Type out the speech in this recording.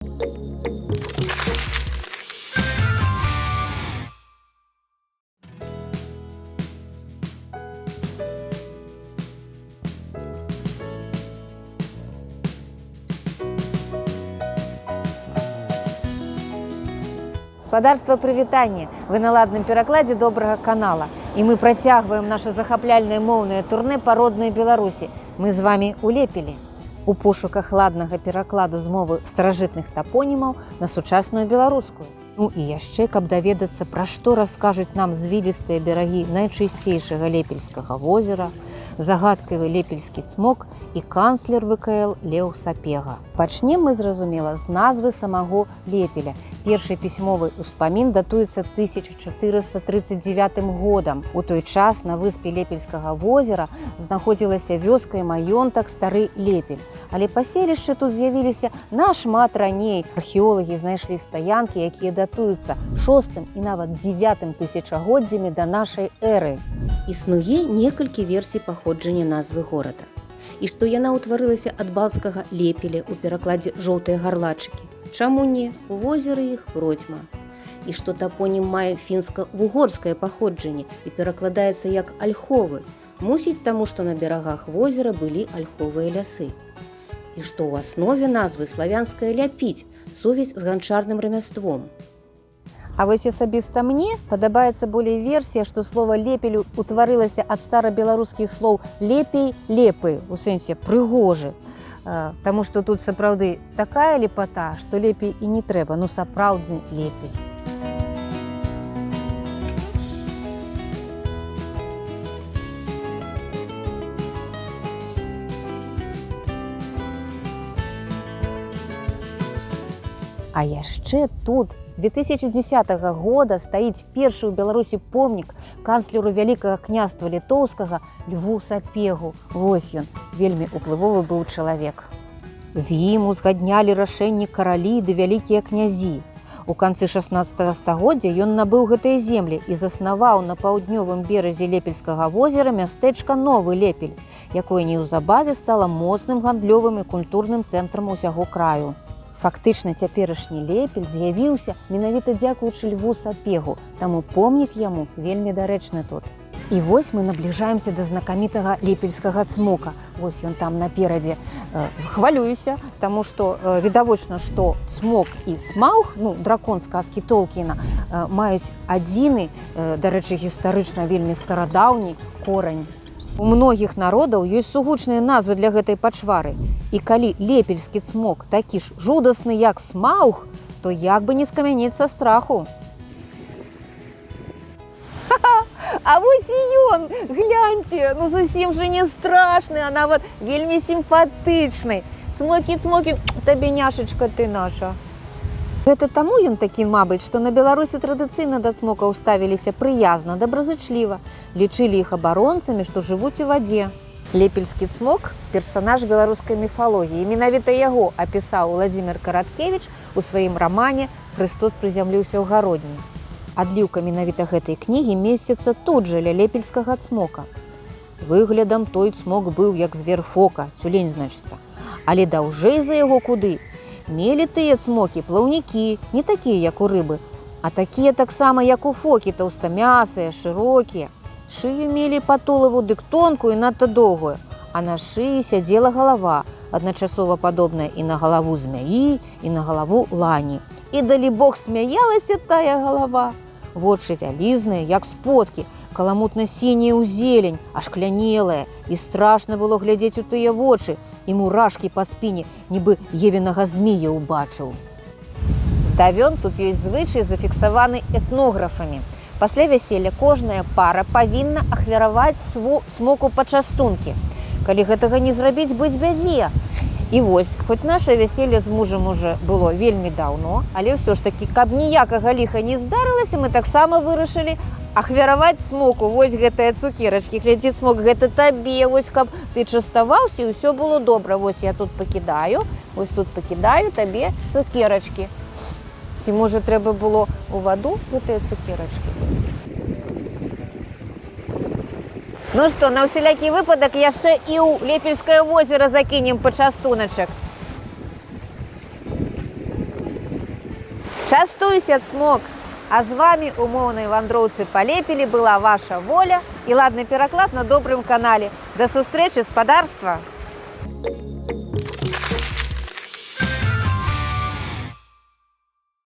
Спадарства прывітання! Вы на ладным перакладзе добрага канала. І мы працягваем наше захапляльнае моўнае турнэ па роднай Беларусі. Мы з вами у Лепелі. У пошуках ладнага перакладу з мовы старажытных тапонімаў на сучасную беларускую. Ну і яшчэ, каб даведацца, пра што раскажуць нам звілістыя берагі найчысцейшага лепельскага возера, загадкавы лепельскі цмок і канцлер ВКЛ Леў Сапега. Пачнем мы, зразумела, з назвы самого Лепеля. Першы пісьмовы ўспамін датуецца 1439 годам. У той час на выспе Лепельскага возера знаходзілася вёска і маёнтак стары Лепель. Але паселішчы тут з'явіліся нашмат раней. Археолагі знайшлі стаянкі, якія датуюцца 6 і нават 9 тысячагоддзямі да нашай эры. Існуе некалькі версій паходжання назвы горада. І што яна ўтварылася ад балцкага Лепеля ў перакладзе «жоўтыя гарлачыкі». Чаму не? У возеры іх процьма. І што тапонім мае фінска-вугорскае паходжанне і перакладаецца як альховы. Мусіць таму, што на берагах возера былі альховыя лясы. І што ў аснове назвы славянская ляпіць, сувязь з ганчарным рамяством. А вось асабіста мне падабаецца болей версія, што слова «лепелю» утварылася ад старабеларускіх слоў «лепей», «лепы», у сэнсе «прыгожы». Таму што тут сапраўды такая лепата, што лепей і не трэба, ну сапраўдны лепей. А яшчэ тут з 2010 года стаіць першы ў Беларусі помнік канцлеру Вялікага княства літоўскага Льву Сапегу. Вось ён, вельмі уплывовы быў чалавек. З ім узгаднялі рашэнні каралі ды вялікія князі. У канцы 16 стагоддзя ён набыў гэтыя землі і заснаваў на паўднёвым беразе Лепельскага возера мястэчка Новы Лепель, якое неўзабаве стала моцным гандлёвым і культурным цэнтрам усяго краю. Фактычна цяперашні Лепель з'явіўся менавіта дзякуючы Льву Сапегу, таму помнік яму вельмі дарэчны тут. І вось мы набліжаемся да знакамітага лепельскага цмока. Вось ён там наперадзе. Хвалююся, таму што відавочна, што цмок і смауг, ну, дракон сказкі Толкіна, маюць адзіны, дарэчы, гістарычна вельмі старадаўні корань. У многіх народаў ёсць сугучныя назвы для гэтай пачвары. І калі лепельскі цмок такі ж жудасны, як смауг, то як бы не скамянець са страху. А вось і ён, гляньце, ну зусім жа не страшны, а нават вельмі сімпатычны. Цмокі, табе няшачка ты наша. Гэта таму ён такі, мабыць, што на Беларусі традыцыйна да цмокаў ставіліся прыязна, добразычліва, лічылі іх абаронцамі, што жывуць у вадзе. Лепельскі цмок – персанаж беларускай міфалогіі. Менавіта яго апісаў Владзімір Караткевіч у сваім рамане «Хрыстос прызямліўся ў гародні». Адліўка менавіта гэтай кнігі месціцца тут жа ля лепельскага цмока. Выглядам той цмок быў як звер фока, цюлень, значыцца. Але даўжэй за яго куды. Мелі тыя цмокі плаўнікі, не такія, як у рыбы, а такія таксама, як у фокі, таўстамясыя, шырокія. Шыю мелі па тулаву дык тонкую і надта доўгую, а на шыі сядзела галава, адначасова падобная і на галаву змяі, і на галаву лані. І далібог смяялася тая галава. Вочы вялізныя, як сподкі, каламутна-сінія ў зелень, ашклянелая, і страшна было глядзець у тыя вочы, і мурашкі па спіне, нібы Евінага змея ўбачыў. З давён тут ёсць звычай, зафіксаваны этнографамі. Пасля вяселля кожная пара павінна ахвяраваць цмоку пачастункі. Калі гэтага не зрабіць, быць бядзе. І вось, хоць наша вяселле з мужам уже было вельмі даўно, але ўсё ж такі, каб ніякага ліха не здарылася, мы таксама вырашылі ахвяраваць цмоку. Вось гэтыя цукерачкі. Глядзі, цмок, гэта табе, вось, каб ты частаваўся і ўсё было добра. Вось я тут пакідаю, вось тут пакідаю табе цукерачкі. Ці, можа, трэба было ў ваду гэтыя цукерачкі? Ну што, на ўсялякі выпадак яшчэ і ў Лепельскае возера закінем пачастуначак. Частуйся, цмок! А з вами умоўныя вандроўцы па Лепелі была ваша Воля і ладны пераклад на добрым канале. Да сустрэчы, спадарства!